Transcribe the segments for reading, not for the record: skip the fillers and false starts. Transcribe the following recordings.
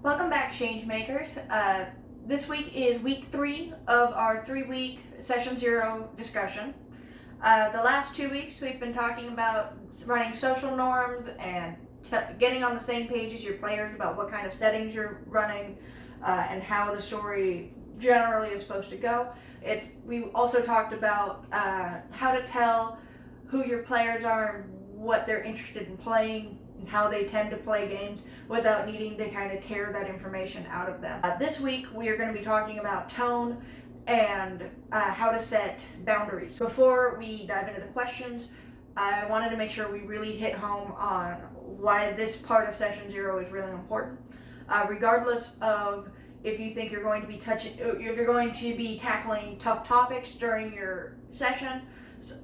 Welcome back, ChangeMakers. This week is week 3 of our 3-week Session 0 discussion. The last 2 weeks we've been talking about running social norms and getting on the same page as your players about what kind of settings you're running and how the story generally is supposed to go. We also talked about how to tell who your players are and what they're interested in playing and how they tend to play games without needing to kind of tear that information out of them. This week we are going to be talking about tone and how to set boundaries. Before we dive into the questions, I wanted to make sure we really hit home on why this part of Session 0 is really important. Regardless of if you think you're going to be if you're going to be tackling tough topics during your session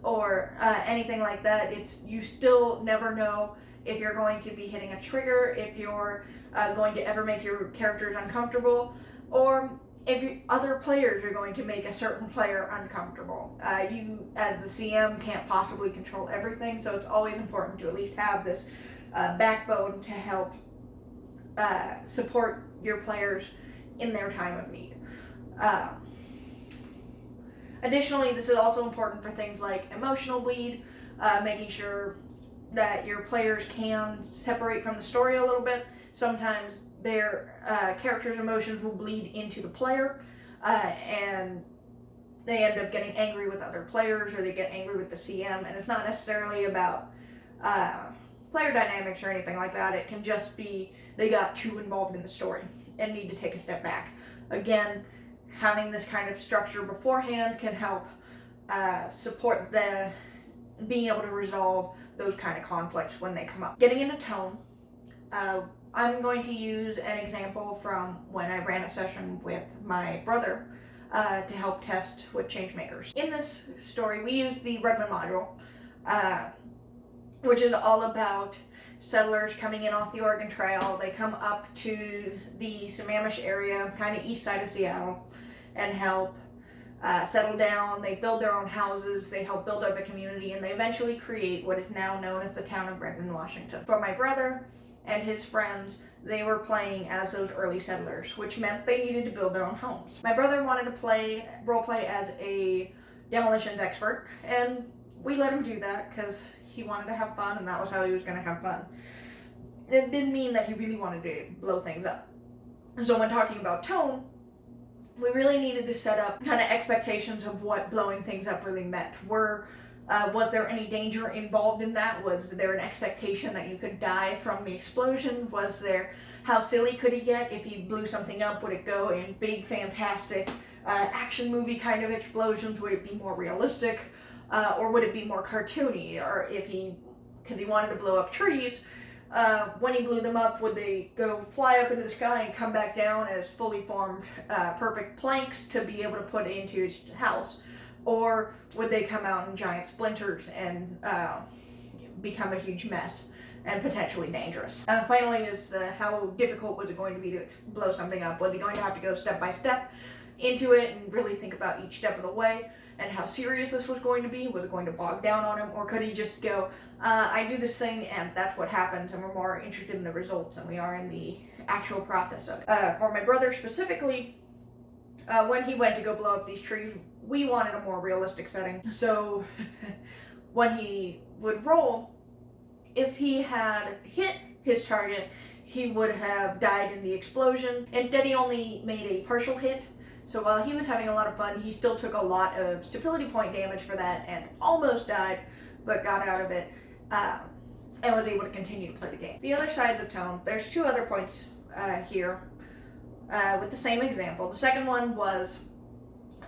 or anything like that, you still never know if you're going to be hitting a trigger, if you're going to ever make your characters uncomfortable, or if other players are going to make a certain player uncomfortable. You, as the CM, can't possibly control everything, so it's always important to at least have this backbone to help support your players in their time of need. Additionally, this is also important for things like emotional bleed, making sure that your players can separate from the story a little bit. Sometimes their character's emotions will bleed into the player, and they end up getting angry with other players, or they get angry with the CM, and it's not necessarily about player dynamics or anything like that. It can just be they got too involved in the story and need to take a step back. Again, having this kind of structure beforehand can help support being able to resolve those kind of conflicts when they come up. Getting into tone, I'm going to use an example from when I ran a session with my brother to help test with ChangeMakers. In this story, we use the Redmond module, which is all about settlers coming in off the Oregon Trail. They come up to the Sammamish area, kind of east side of Seattle, and help settle down. They build their own houses, they help build up a community, and they eventually create what is now known as the town of Redmond, Washington. For my brother and his friends, they were playing as those early settlers, which meant they needed to build their own homes. My brother wanted to role-play as a demolitions expert, and we let him do that because he wanted to have fun, and that was how he was going to have fun. It didn't mean that he really wanted to blow things up. So when talking about tone, we really needed to set up kind of expectations of what blowing things up really meant. Was there any danger involved in that? Was there an expectation that you could die from the explosion? How silly could he get if he blew something up? Would it go in big, fantastic action movie kind of explosions? Would it be more realistic? Or would it be more cartoony? Or because he wanted to blow up trees, when he blew them up, would they go fly up into the sky and come back down as fully formed, perfect planks to be able to put into his house? Or would they come out in giant splinters and become a huge mess and potentially dangerous? Finally, is how difficult was it going to be to blow something up? Was he going to have to go step by step into it and really think about each step of the way and how serious this was going to be? Was it going to bog down on him? Or could he just go, I do this thing and that's what happens, and we're more interested in the results than we are in the actual process of it? For my brother specifically, when he went to go blow up these trees, we wanted a more realistic setting. So when he would roll, if he had hit his target, he would have died in the explosion. Instead, he only made a partial hit. So while he was having a lot of fun, he still took a lot of stability point damage for that and almost died, but got out of it and was able to continue to play the game. The other sides of tone, there's 2 other points here with the same example. The second one was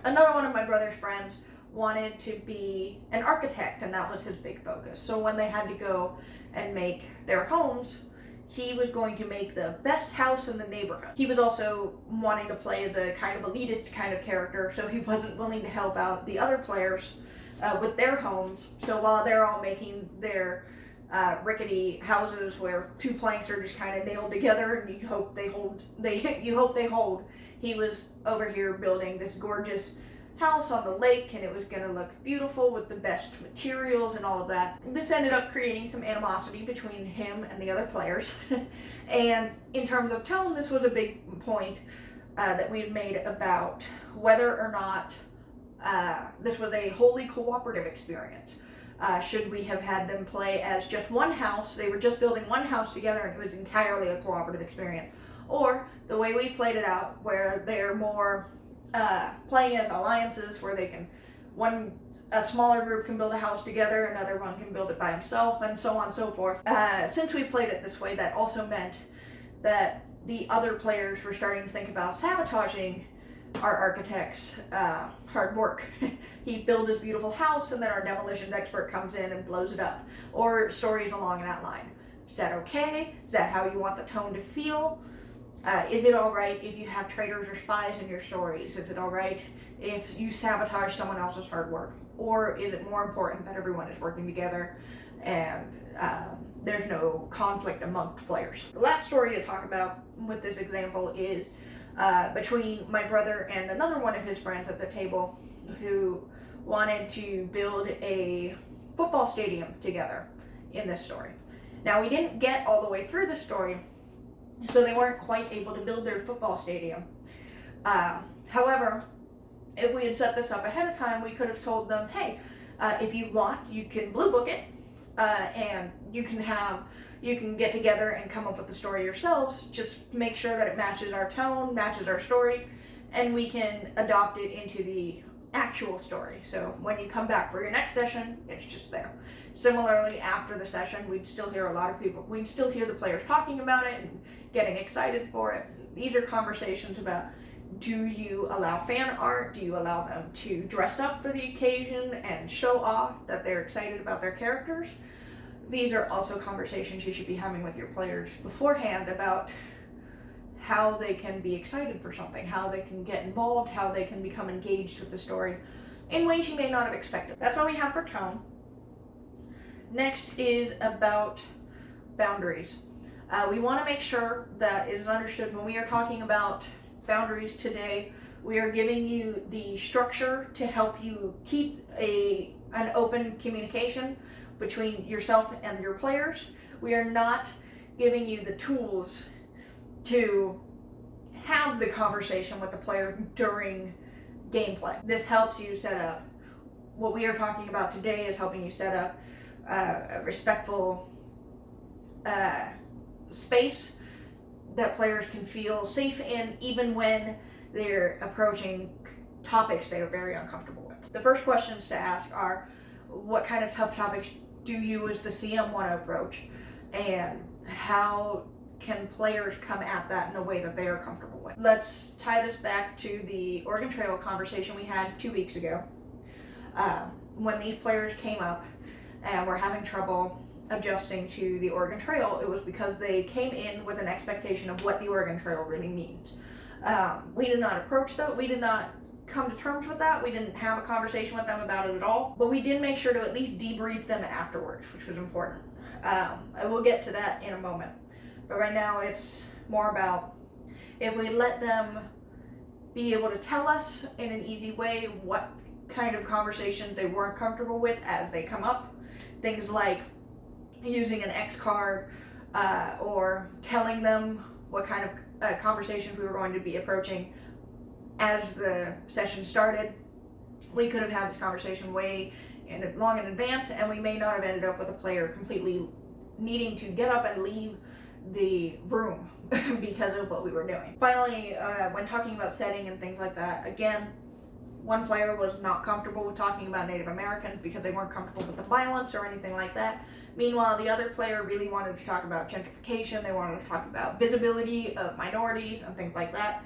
another one of my brother's friends wanted to be an architect, and that was his big focus. So when they had to go and make their homes, he was going to make the best house in the neighborhood. He was also wanting to play as a kind of elitist kind of character, so he wasn't willing to help out the other players with their homes. So while they're all making their rickety houses where 2 planks are just kind of nailed together and you hope they hold, he was over here building this gorgeous house on the lake, and it was going to look beautiful with the best materials and all of that. This ended up creating some animosity between him and the other players. And in terms of tone, this was a big point that we had made about whether or not this was a wholly cooperative experience. Should we have had them play as just one house? They were just building one house together and it was entirely a cooperative experience. Or the way we played it out, where they're more playing as alliances, where they can, a smaller group can build a house together, another one can build it by himself, and so on and so forth. Since we played it this way, that also meant that the other players were starting to think about sabotaging our architect's hard work. He built his beautiful house and then our demolitions expert comes in and blows it up. Or stories along that line. Is that okay? Is that how you want the tone to feel? Is it alright if you have traitors or spies in your stories? Is it alright if you sabotage someone else's hard work? Or is it more important that everyone is working together and there's no conflict amongst players? The last story to talk about with this example is between my brother and another one of his friends at the table who wanted to build a football stadium together in this story. Now, we didn't get all the way through the story, so they weren't quite able to build their football stadium. However, if we had set this up ahead of time, we could have told them, hey, if you want, you can blue book it, and you can get together and come up with the story yourselves. Just make sure that it matches our tone, matches our story, and we can adopt it into the actual story. So when you come back for your next session, it's just there. Similarly, after the session, we'd still hear the players talking about it and getting excited for it. These are conversations about, do you allow fan art? Do you allow them to dress up for the occasion and show off that they're excited about their characters? These are also conversations you should be having with your players beforehand about how they can be excited for something, how they can get involved, how they can become engaged with the story in ways you may not have expected. That's all we have for tone. Next is about boundaries. We want to make sure that it is understood when we are talking about boundaries today, we are giving you the structure to help you keep an open communication between yourself and your players. We are not giving you the tools to have the conversation with the player during gameplay. This helps you set up, what we are talking about today is helping you set up a respectful space that players can feel safe in, even when they're approaching topics they are very uncomfortable with. The first questions to ask are, what kind of tough topics do you as the CM want to approach, and how can players come at that in a way that they are comfortable with? Let's tie this back to the Oregon Trail conversation we had 2 weeks ago. When these players came up and were having trouble adjusting to the Oregon Trail, it was because they came in with an expectation of what the Oregon Trail really means. We did not approach that. We did not come to terms with that. We didn't have a conversation with them about it at all, but we did make sure to at least debrief them afterwards, which was important. I will get to that in a moment, but right now it's more about if we let them be able to tell us in an easy way what kind of conversations they weren't comfortable with as they come up. Things like using an X card, or telling them what kind of conversations we were going to be approaching as the session started. We could have had this conversation long in advance, and we may not have ended up with a player completely needing to get up and leave the room because of what we were doing. Finally, when talking about setting and things like that, again, one player was not comfortable with talking about Native Americans because they weren't comfortable with the violence or anything like that. Meanwhile, the other player really wanted to talk about gentrification. They wanted to talk about visibility of minorities and things like that.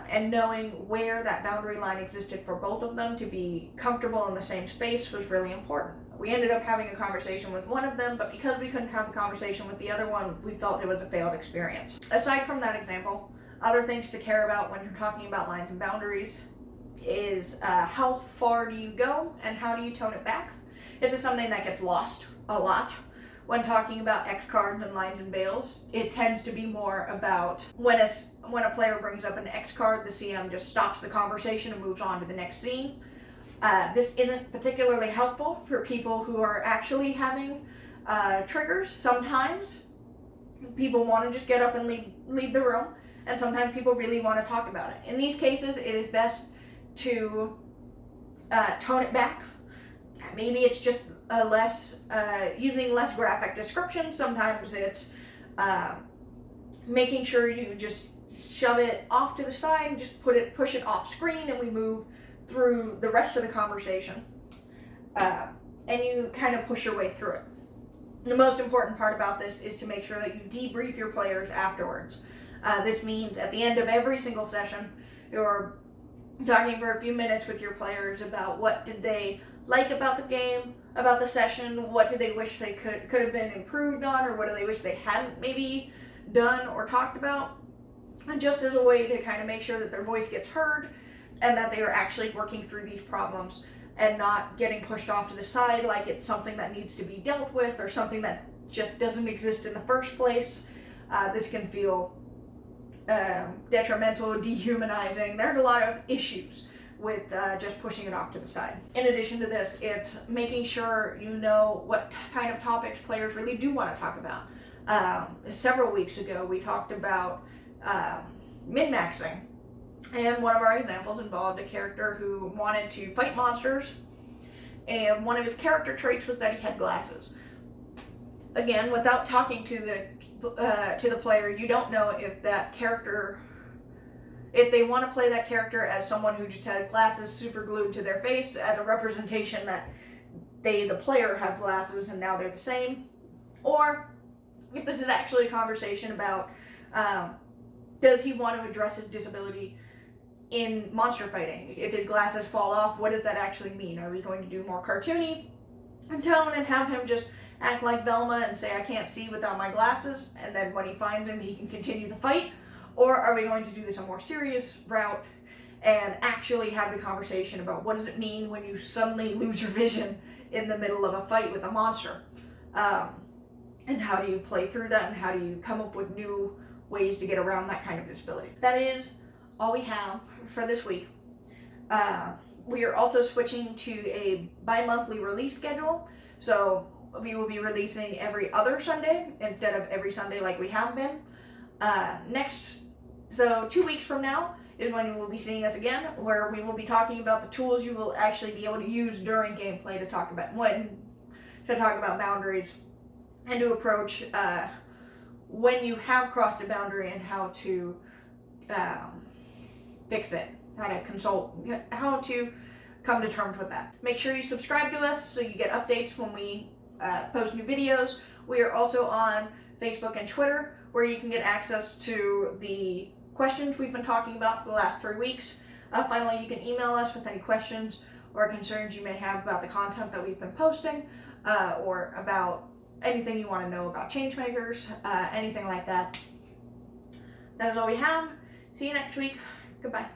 And knowing where that boundary line existed for both of them to be comfortable in the same space was really important. We ended up having a conversation with one of them, but because we couldn't have the conversation with the other one, we felt it was a failed experience. Aside from that example, other things to care about when you're talking about lines and boundaries is how far do you go and how do you tone it back? This is something that gets lost a lot when talking about X cards and lines and bails, it tends to be more about when a player brings up an X card, the CM just stops the conversation and moves on to the next scene. This isn't particularly helpful for people who are actually having triggers. Sometimes people want to just get up and leave the room, and sometimes people really want to talk about it. In these cases, it is best to tone it back. Maybe it's just using less graphic description. Sometimes it's making sure you just shove it off to the side and just push it off screen, and we move through the rest of the conversation. And you kind of push your way through it. The most important part about this is to make sure that you debrief your players afterwards. This means at the end of every single session, you're talking for a few minutes with your players about what did they like about the game, about the session, what did they wish they could have been improved on, or what do they wish they hadn't maybe done or talked about, and just as a way to kind of make sure that their voice gets heard and that they are actually working through these problems and not getting pushed off to the side like it's something that needs to be dealt with or something that just doesn't exist in the first place. This can feel detrimental, dehumanizing. There's a lot of issues with just pushing it off to the side. In addition to this, it's making sure you know what kind of topics players really do want to talk about. Several weeks ago, we talked about min-maxing, and one of our examples involved a character who wanted to fight monsters, and one of his character traits was that he had glasses. Again, without talking to the player, you don't know if that character, if they want to play that character as someone who just had glasses super glued to their face, as a representation that they, the player, have glasses and now they're the same, or if this is actually a conversation about does he want to address his disability in monster fighting? If his glasses fall off, what does that actually mean? Are we going to do more cartoony in tone and have him just act like Velma and say, I can't see without my glasses, and then when he finds him, he can continue the fight? Or are we going to do this a more serious route and actually have the conversation about what does it mean when you suddenly lose your vision in the middle of a fight with a monster? And how do you play through that, and how do you come up with new ways to get around that kind of disability? That is all we have for this week. We are also switching to a bi-monthly release schedule, so we will be releasing every other Sunday instead of every Sunday like we have been. So 2 weeks from now is when you will be seeing us again, where we will be talking about the tools you will actually be able to use during gameplay to talk about boundaries and to approach when you have crossed a boundary and how to fix it, how to come to terms with that. Make sure you subscribe to us so you get updates when we post new videos. We are also on Facebook and Twitter, where you can get access to the questions we've been talking about for the last 3 weeks. Finally, you can email us with any questions or concerns you may have about the content that we've been posting, or about anything you want to know about ChangeMakers, anything like that. That is all we have. See you next week. Goodbye.